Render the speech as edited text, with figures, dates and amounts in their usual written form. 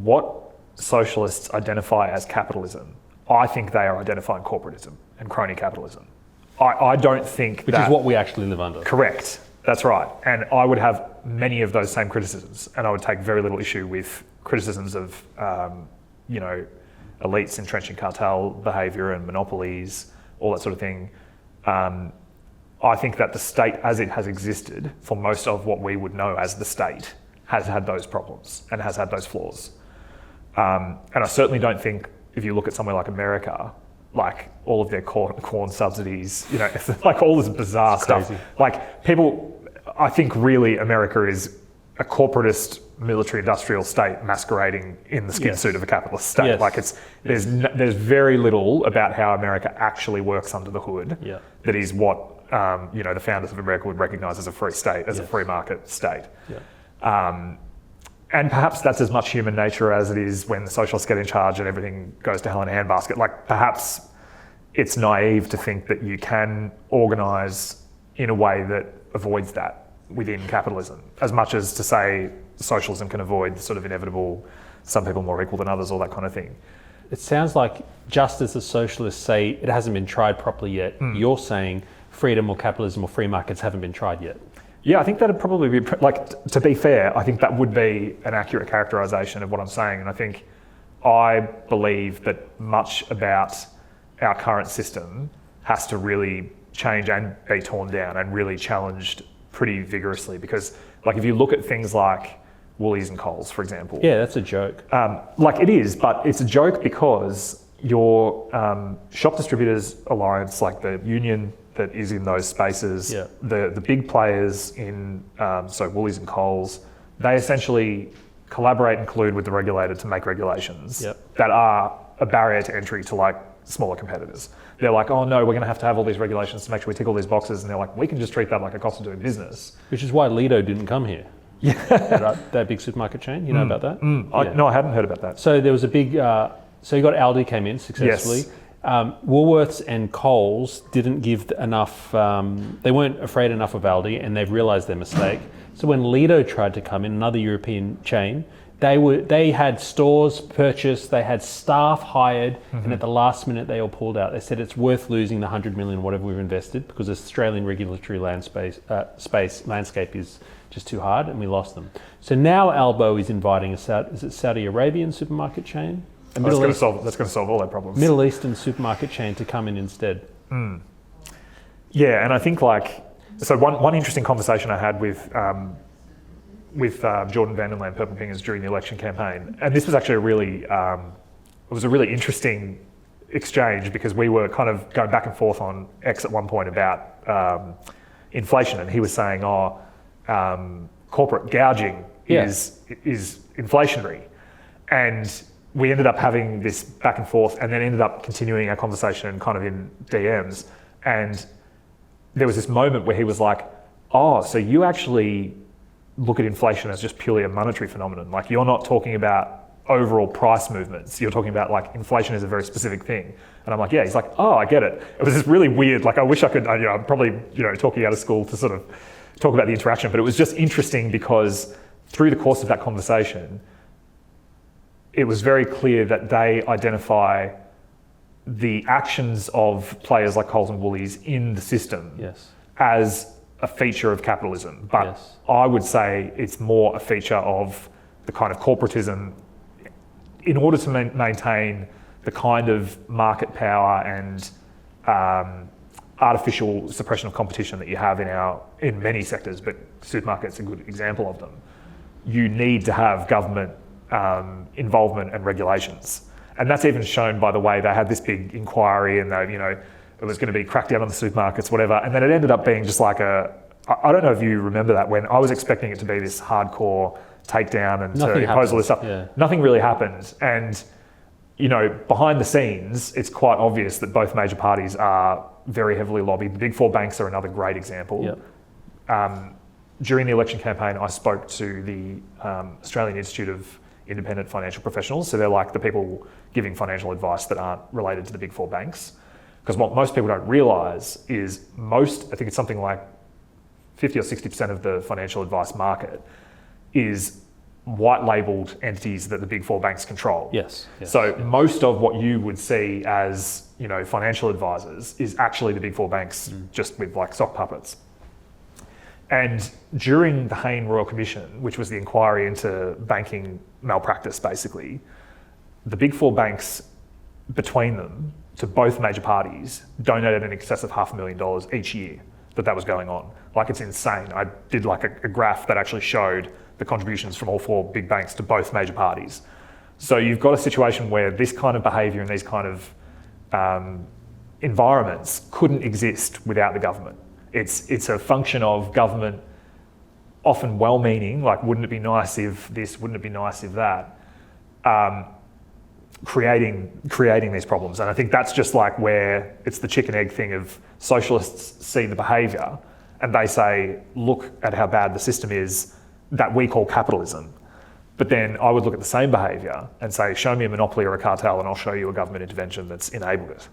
what socialists identify as capitalism, I think they are identifying corporatism and crony capitalism. I don't think Which is what we actually live under. Correct. That's right. And I would have many of those same criticisms, and I would take very little issue with criticisms of, elites entrenching cartel behaviour and monopolies, all that sort of thing. I think that the state as it has existed for most of what we would know as the state has had those problems and has had those flaws. And I certainly don't think, if you look at somewhere like America, like all of their corn subsidies, like all this bizarre stuff. Like people, I think really America is a corporatist military industrial state masquerading in the skin suit of a capitalist state. Yes. Like there's very little about how America actually works under the hood that is what the founders of America would recognise as a free state, as a free market state. And perhaps that's as much human nature as it is when the socialists get in charge and everything goes to hell in a handbasket. Like perhaps it's naive to think that you can organise in a way that avoids that within capitalism, as much as to say socialism can avoid the sort of inevitable, some people more equal than others, all that kind of thing. It sounds like just as the socialists say it hasn't been tried properly yet, you're saying freedom or capitalism or free markets haven't been tried yet. Yeah, I think that'd probably be, to be fair, I think that would be an accurate characterisation of what I'm saying. And I believe that much about our current system has to really change and be torn down and really challenged pretty vigorously. Because if you look at things like Woolies and Coles, for example. Yeah, that's a joke. It is, but it's a joke because your shop distributors alliance, like the union that is in those spaces, the big players in, Woolies and Coles, they essentially collaborate and collude with the regulator to make regulations that are a barrier to entry to smaller competitors. They're like, oh no, we're going to have all these regulations to make sure we tick all these boxes, and they're like, we can just treat that like a cost of doing business. Which is why Lido didn't come here. Yeah, that big supermarket chain. You know about that? No, I hadn't heard about that. So there was a big. So you got Aldi came in successfully. Yes. Woolworths and Coles didn't give enough. They weren't afraid enough of Aldi, and they've realised their mistake. So when Lido tried to come in, another European chain, they had stores purchased, they had staff hired, and at the last minute they all pulled out. They said it's worth losing the 100 million whatever we've invested because the Australian regulatory landscape is just too hard, and we lost them. So now Albo is inviting is it Saudi Arabian supermarket chain? That's going to solve all their problems. Middle Eastern supermarket chain to come in instead. Yeah, and I think one interesting conversation I had with Jordan Vanderland, Purple Pingers, during the election campaign, and this was actually it was a really interesting exchange because we were kind of going back and forth on X at one point about inflation, and he was saying, corporate gouging is inflationary, and we ended up having this back and forth and then ended up continuing our conversation kind of in DMs. And there was this moment where he was like, oh, so you actually look at inflation as just purely a monetary phenomenon. Like you're not talking about overall price movements. You're talking about inflation is a very specific thing. And I'm like, yeah. He's like, oh, I get it. It was just really weird. I wish I could, I'm probably, talking out of school to sort of talk about the interaction, but it was just interesting because through the course of that conversation, it was very clear that they identify the actions of players like Coles and Woolies in the system as a feature of capitalism. But I would say it's more a feature of the kind of corporatism in order to maintain the kind of market power and artificial suppression of competition that you have in many sectors, but supermarkets are a good example of them. You need to have government involvement and regulations. And that's even shown by the way they had this big inquiry and it was going to be cracked down on the supermarkets, whatever. And then it ended up being just I don't know if you remember that, when I was expecting it to be this hardcore takedown and to impose all this stuff. Yeah. Nothing really happened. And, behind the scenes, it's quite obvious that both major parties are very heavily lobbied. The big four banks are another great example. During the election campaign, I spoke to the Australian Institute of Independent Financial Professionals. So they're like the people giving financial advice that aren't related to the big four banks. Because what most people don't realise is I think it's something like 50 or 60% of the financial advice market is white labelled entities that the big four banks control. Yes. So most of what you would see as, you know, financial advisors is actually the big four banks just with like sock puppets. And during the Hayne Royal Commission, which was the inquiry into banking malpractice basically, the big four banks between them to both major parties donated in excess of $500,000 each year that was going on. Like, it's insane. I did like a graph that actually showed the contributions from all four big banks to both major parties. So you've got a situation where this kind of behaviour and these kind of environments couldn't exist without the government. It's a function of government, often well-meaning, like wouldn't it be nice if this, wouldn't it be nice if that, creating these problems. And I think that's just like where it's the chicken egg thing of socialists see the behaviour and they say, look at how bad the system is that we call capitalism. But then I would look at the same behaviour and say, show me a monopoly or a cartel and I'll show you a government intervention that's enabled it.